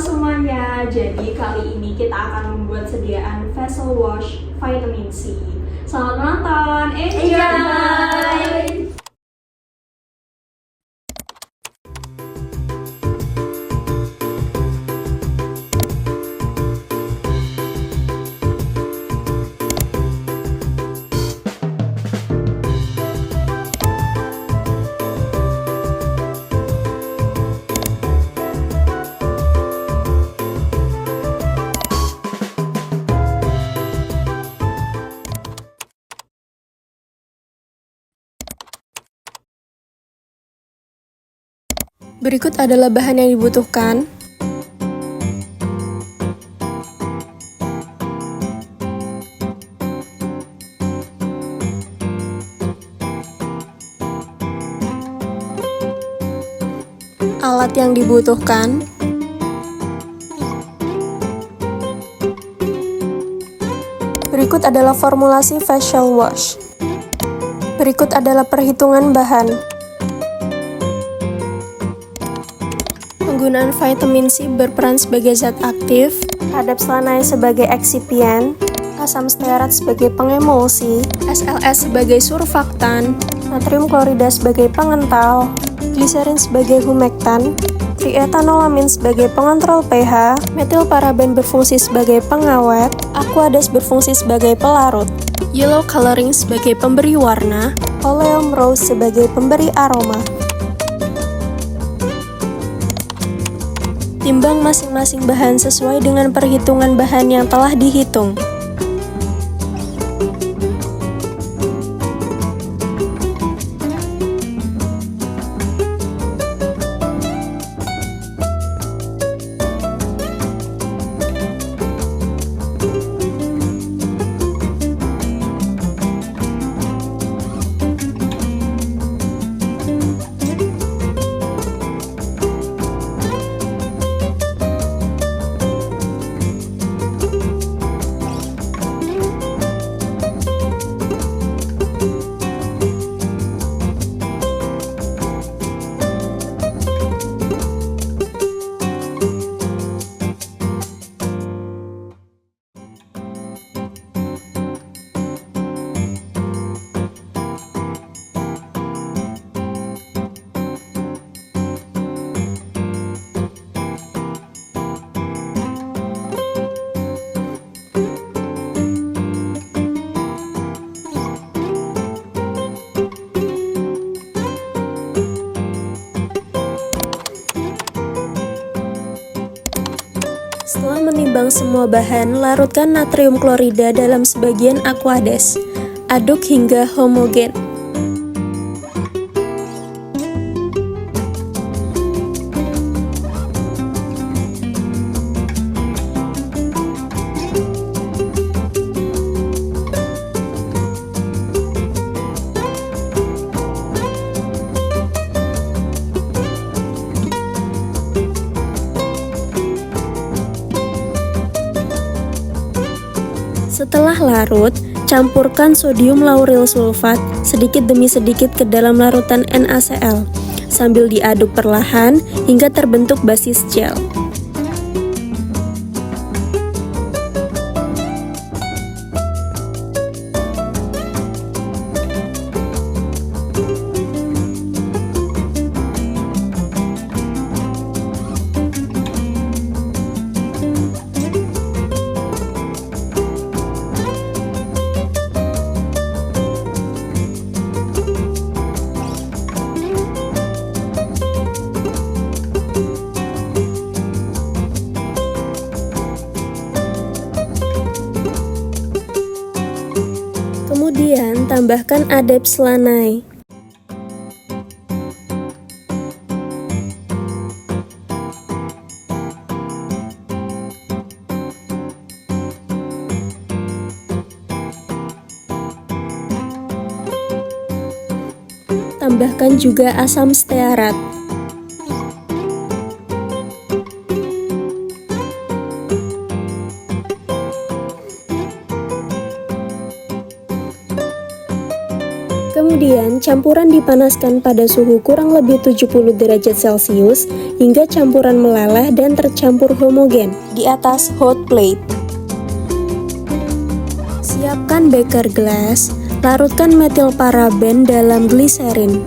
semuanya, jadi kali ini kita akan membuat sediaan facial wash vitamin C. Selamat menonton, enjoy! Berikut adalah bahan yang dibutuhkan. Alat yang dibutuhkan. Berikut adalah formulasi facial wash. Berikut adalah perhitungan bahan. Penggunaan vitamin C berperan sebagai zat aktif, Adapslanai sebagai eksipien, asam stearat sebagai pengemulsi, SLS sebagai surfaktan, natrium klorida sebagai pengental, gliserin sebagai humektan, trietanolamine sebagai pengontrol pH, metilparaben berfungsi sebagai pengawet, aquades berfungsi sebagai pelarut, yellow coloring sebagai pemberi warna, oleum rose sebagai pemberi aroma. Timbang masing-masing bahan sesuai dengan perhitungan bahan yang telah dihitung. Setelah menimbang semua bahan, larutkan natrium klorida dalam sebagian aquades. Aduk hingga homogen. Setelah larut, campurkan sodium lauryl sulfat sedikit demi sedikit ke dalam larutan NaCl, sambil diaduk perlahan hingga terbentuk basis gel. Kemudian tambahkan Adapslanai. Tambahkan juga asam stearat. Kemudian Campuran dipanaskan pada suhu kurang lebih 70 derajat Celcius hingga campuran meleleh dan tercampur homogen di atas hot plate. Siapkan beker gelas, larutkan metil paraben dalam gliserin.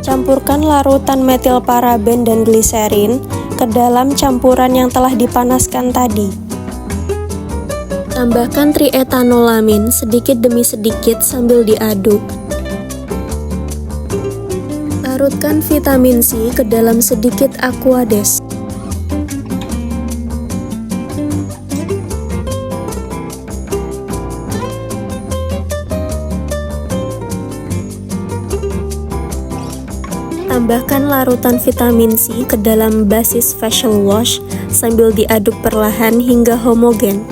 Campurkan larutan metil paraben dan gliserin ke dalam campuran yang telah dipanaskan tadi. Tambahkan triethanolamin sedikit demi sedikit sambil diaduk. Larutkan vitamin C ke dalam sedikit aquades. Tambahkan larutan vitamin C ke dalam basis facial wash sambil diaduk perlahan hingga homogen.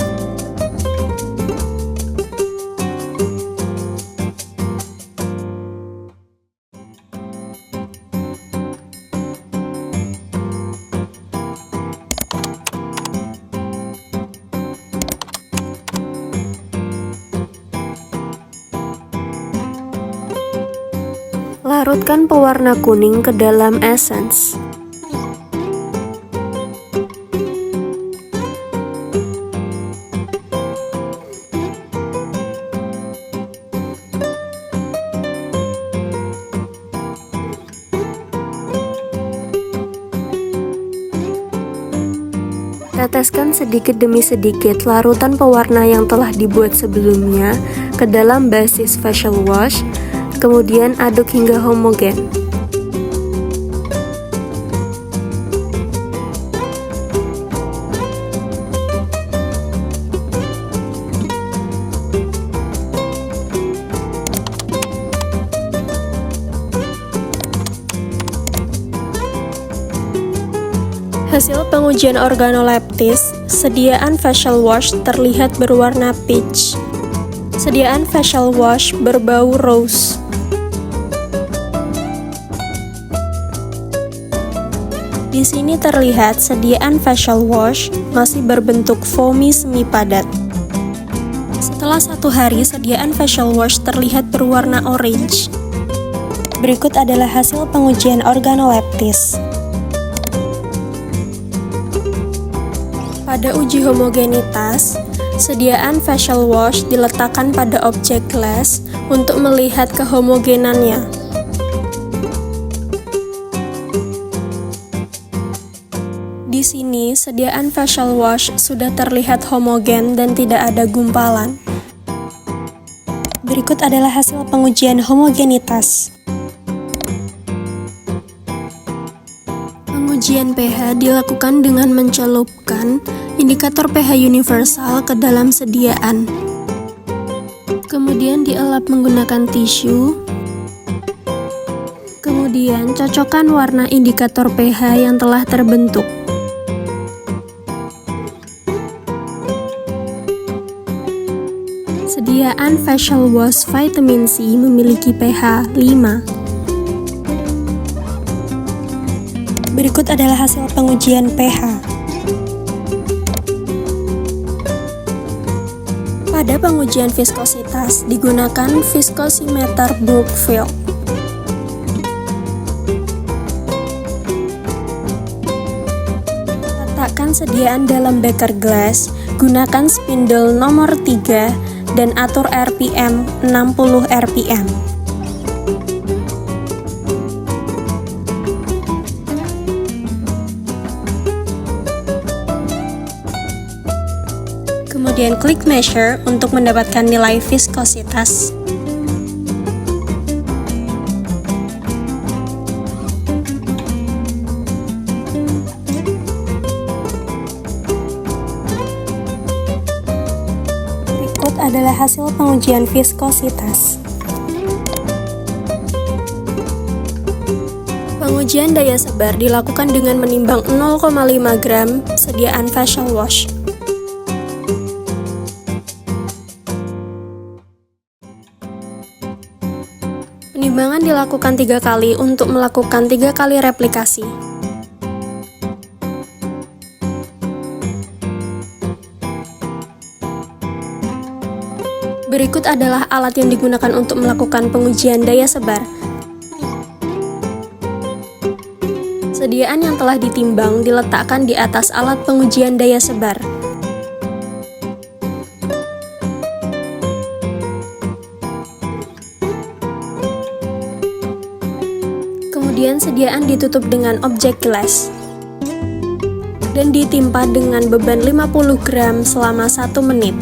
Larutkan pewarna kuning ke dalam essence. Teteskan sedikit demi sedikit larutan pewarna yang telah dibuat sebelumnya ke dalam basis facial wash. Kemudian aduk hingga homogen. Hasil pengujian organoleptis, sediaan facial wash terlihat berwarna peach. Sediaan facial wash berbau rose. Di sini terlihat sediaan facial wash masih berbentuk foamy semi padat. Setelah 1 hari, sediaan facial wash terlihat berwarna orange. Berikut adalah hasil pengujian organoleptis. Pada uji homogenitas, sediaan facial wash diletakkan pada objek gelas untuk melihat kehomogenannya. Di sini, sediaan facial wash sudah terlihat homogen dan tidak ada gumpalan. Berikut adalah hasil pengujian homogenitas. Pengujian pH dilakukan dengan mencelupkan indikator pH universal ke dalam sediaan. Kemudian dielap menggunakan tisu. Kemudian cocokkan warna indikator pH yang telah terbentuk. Sediaan facial wash vitamin C memiliki pH 5. Berikut adalah hasil pengujian pH. Pada pengujian viskositas digunakan viskosimeter Brookfield. Letakkan sediaan dalam beker gelas, gunakan spindle nomor 3 dan atur RPM 60 RPM. Kemudian klik measure untuk mendapatkan nilai viskositas. Berikut adalah hasil pengujian viskositas. Pengujian daya sebar dilakukan dengan menimbang 0,5 gram sediaan facial wash. Pengembangan dilakukan 3 kali untuk melakukan 3 kali replikasi. Berikut adalah alat yang digunakan untuk melakukan pengujian daya sebar. Sediaan yang telah ditimbang diletakkan di atas alat pengujian daya sebar. Kemudian sediaan ditutup dengan objek gelas dan ditimpa dengan beban 50 gram selama 1 menit.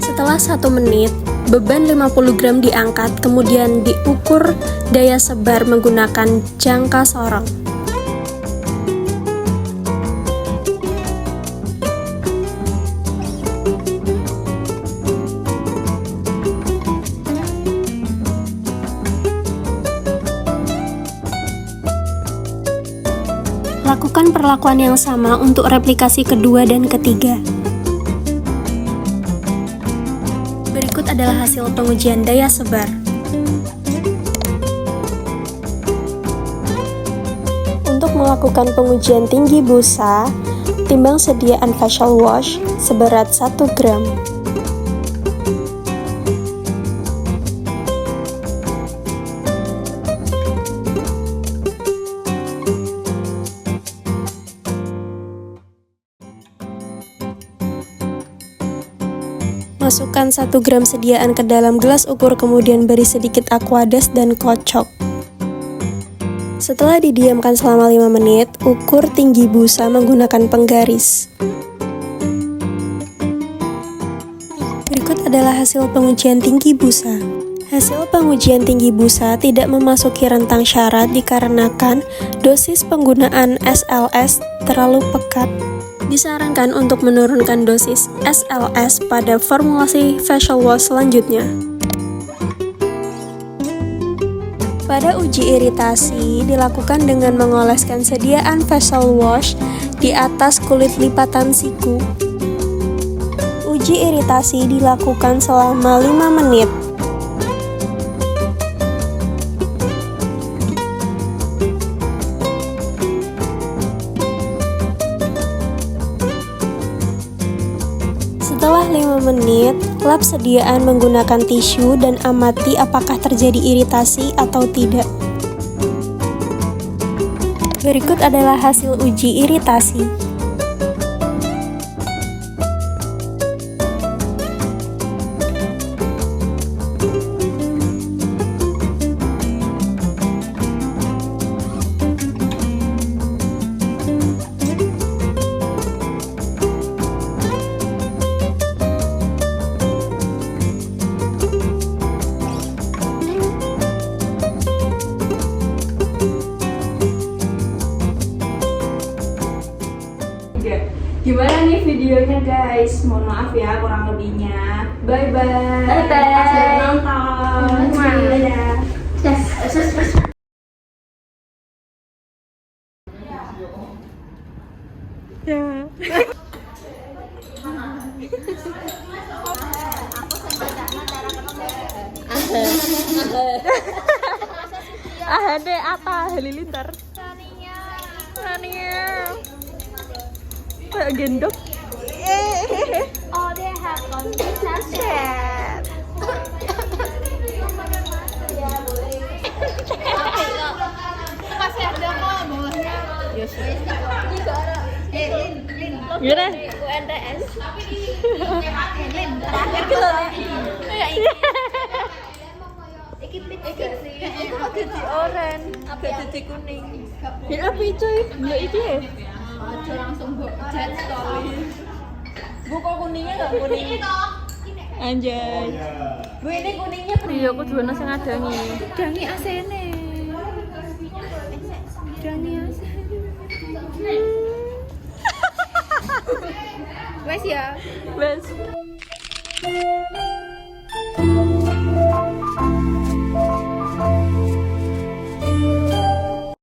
Setelah 1 menit, beban 50 gram diangkat, kemudian diukur daya sebar menggunakan jangka sorong. Lakukan perlakuan yang sama untuk replikasi kedua dan ketiga. Berikut adalah hasil pengujian daya sebar. Untuk melakukan pengujian tinggi busa, timbang sediaan facial wash seberat 1 gram. Masukkan 1 gram sediaan ke dalam gelas ukur, kemudian beri sedikit aquades dan kocok. Setelah didiamkan selama 5 menit, ukur tinggi busa menggunakan penggaris. Berikut adalah hasil pengujian tinggi busa. Hasil pengujian tinggi busa tidak memasuki rentang syarat dikarenakan dosis penggunaan SLS terlalu pekat. Disarankan untuk menurunkan dosis SLS pada formulasi facial wash selanjutnya. Pada uji iritasi, dilakukan dengan mengoleskan sediaan facial wash di atas kulit lipatan siku. Uji iritasi dilakukan selama 5 menit. Setelah 5 menit, lap sediaan menggunakan tisu dan amati apakah terjadi iritasi atau tidak. Berikut adalah hasil uji iritasi. Gimana nih videonya guys? Mohon maaf ya kurang lebihnya. Bye bye. Bye bye. Makasih udah nonton. Dadah. Ada apa halilintar? Rania. Kayak gendok. Oh, they have conversation. Masih ada kok bawahnya. Gimana? UNTS. Lin, terakhir gitu. Kayak ini. Itu kok jadi oranye, apa jadi kuning? Ya apa cuy? Ya itu ya. Aja langsung jet sekali. Bu kok kuningnya nggak kuning? Anjay. Bu ini kuningnya iya aku dua nasi ngadangi. Dangi asene. Dangi asene. Wes ya. Wes.